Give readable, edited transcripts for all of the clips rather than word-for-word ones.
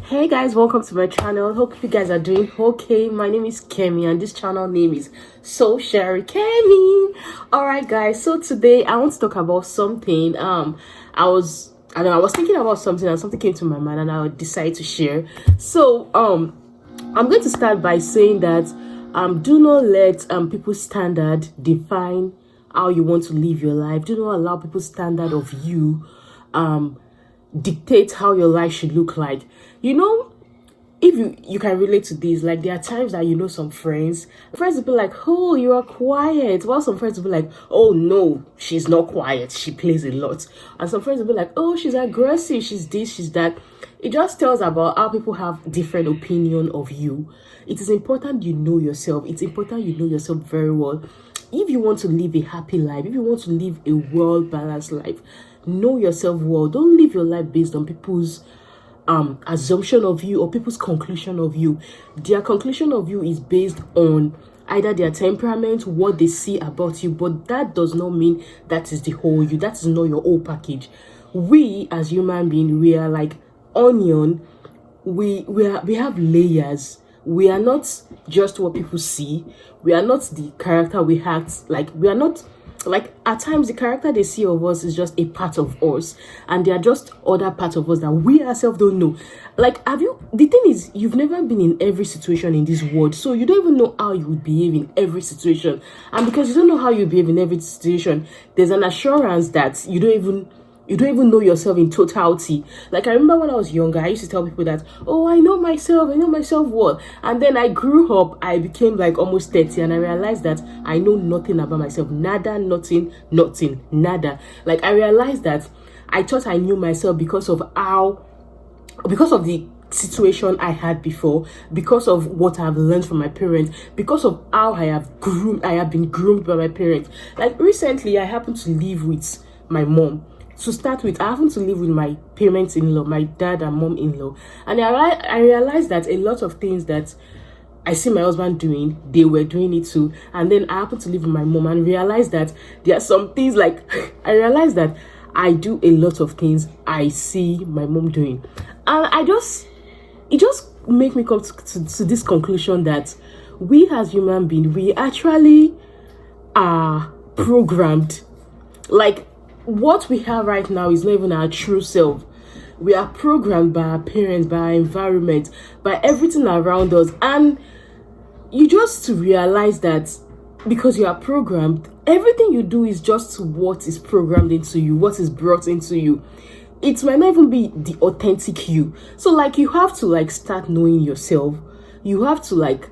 Hey guys, welcome to my channel. Hope you guys are doing okay. My name is Kemi and this channel name is So Sherry Kemi. Alright guys, so today I want to talk about something. I was thinking about something and something came to my mind and I decided to share. So I'm going to start by saying that do not let people's standard define how you want to live your life. Do not allow people's standard of you dictate how your life should look like. You know, if you can relate to this, like there are times that you know some friends will be like, oh, you are quiet, while some friends will be like, oh no, she's not quiet, she plays a lot. And some friends will be like, oh, she's aggressive, she's this, she's that. It just tells about how people have different opinion of you. It is important you know yourself. It's important you know yourself very well. If you want to live a happy life, if you want to live a well-balanced life, know yourself well. Don't live your life based on people's assumption of you or people's conclusion of you. Their conclusion of you is based on either their temperament, what they see about you, but that does not mean that is the whole you. That is not your whole package. We as human beings, we are like onion. We have layers. We are not just what people see. We are not the character we act like. We are not like, at times the character they see of us is just a part of us, and they are just other parts of us that we ourselves don't know. Like, the thing is, you've never been in every situation in this world, so you don't even know how you would behave in every situation. And because you don't know how you behave in every situation, there's an assurance that you don't even know yourself in totality. Like, I remember when I was younger, I used to tell people that, oh, I know myself well. And then I grew up, I became like almost 30, and I realized that I know nothing about myself. Nada, nothing, nada. Like, I realized that I thought I knew myself because of the situation I had before, because of what I've learned from my parents, because of how I have been groomed by my parents. Like, recently, I happened to live with my mom. To start with, I happen to live with my parents-in-law, my dad and mom-in-law, and I realized that a lot of things that I see my husband doing, they were doing it too. And then I happen to live with my mom and realize that there are some things, like I realized that I do a lot of things I see my mom doing, and it just make me come to this conclusion that we as human beings, we actually are programmed. Like, what we have right now is not even our true self. We are programmed by our parents, by our environment, by everything around us. And you just to realize that because you are programmed, everything you do is just what is programmed into you, what is brought into you. It might not even be the authentic you. So like, you have to like start knowing yourself. You have to like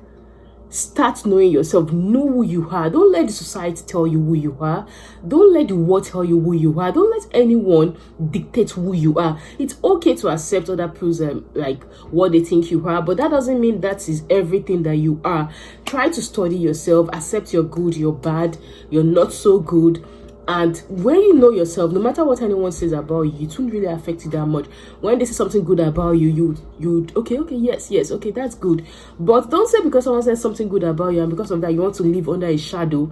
start knowing yourself, know who you are. Don't let the society tell you who you are. Don't let the world tell you who you are. Don't let anyone dictate who you are. It's okay to accept other people's like what they think you are, but that doesn't mean that is everything that you are. Try to study yourself, accept your good, your bad, your not so good. And when you know yourself, no matter what anyone says about you, it won't really affect you that much. When they say something good about you, you okay, yes, okay, that's good. But don't say because someone says something good about you and because of that you want to live under a shadow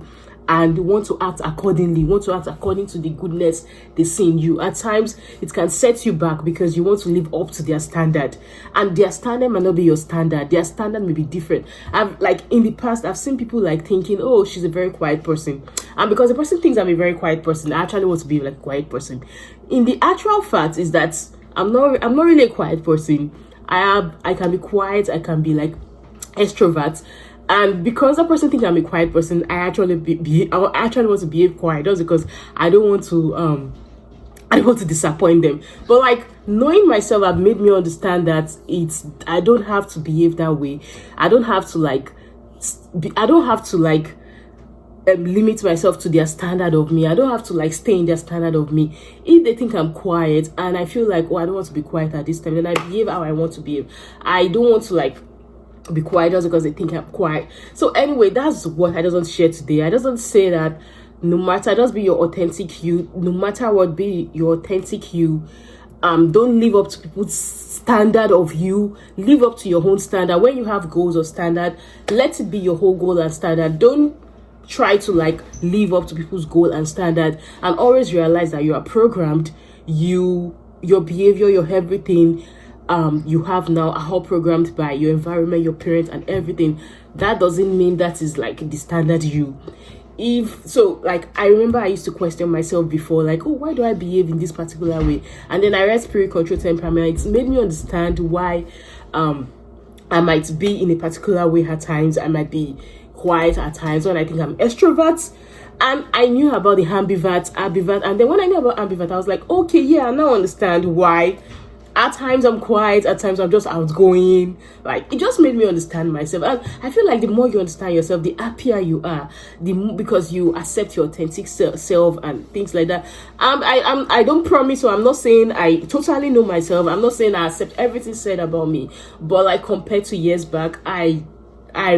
and want to act accordingly, want to act according to the goodness they see in you. At times, it can set you back because you want to live up to their standard. And their standard might not be your standard. Their standard may be different. In the past, I've seen people like thinking, oh, she's a very quiet person. And because the person thinks I'm a very quiet person, I actually want to be like a quiet person. In the actual fact is that I'm not really a quiet person. I can be quiet, I can be like extrovert. And because that person thinks I'm a quiet person, I actually want to behave quiet just because I don't want to disappoint them. But like, knowing myself have made me understand that I don't have to behave that way. I don't have to limit myself to their standard of me. I don't have to like stay in their standard of me. If they think I'm quiet and I feel like, oh, I don't want to be quiet at this time, then I behave how I want to behave. I don't want to like be quiet just because they think I'm quiet. So anyway, that's what I just want to share today. I just want to say that no matter, just be your authentic you. No matter what, be your authentic you. Don't live up to people's standard of you. Live up to your own standard. When you have goals or standard, let it be your whole goal and standard. Don't try to like live up to people's goal and standard, and always realize that you are programmed. Your behavior, your everything, you have now are all programmed by your environment, your parents, and everything. That doesn't mean that is like the standard you. If so, like I remember I used to question myself before, like, oh, why do I behave in this particular way? And then I read Spirit Control Temperament. It made me understand why I might be in a particular way at times. I might be quiet at times when I think I'm extrovert. And I knew about the ambivert, and then when I knew about ambivert, I was like, okay, yeah, I now understand why at times I'm quiet, at times I'm just outgoing. Like, it just made me understand myself. And I feel like the more you understand yourself, the happier you are, because you accept your authentic self and things like that. I don't promise, so I'm not saying I totally know myself. I'm not saying I accept everything said about me, but like compared to years back, I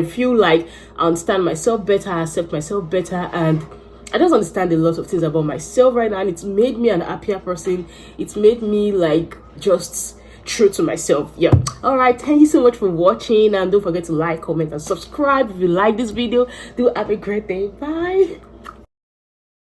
feel like I understand myself better, I accept myself better, and I just understand a lot of things about myself right now, and it's made me an happier person. It's made me like just true to myself. Yeah. All right, thank you so much for watching, and don't forget to like, comment, and subscribe if you like this video. Do have a great day. Bye.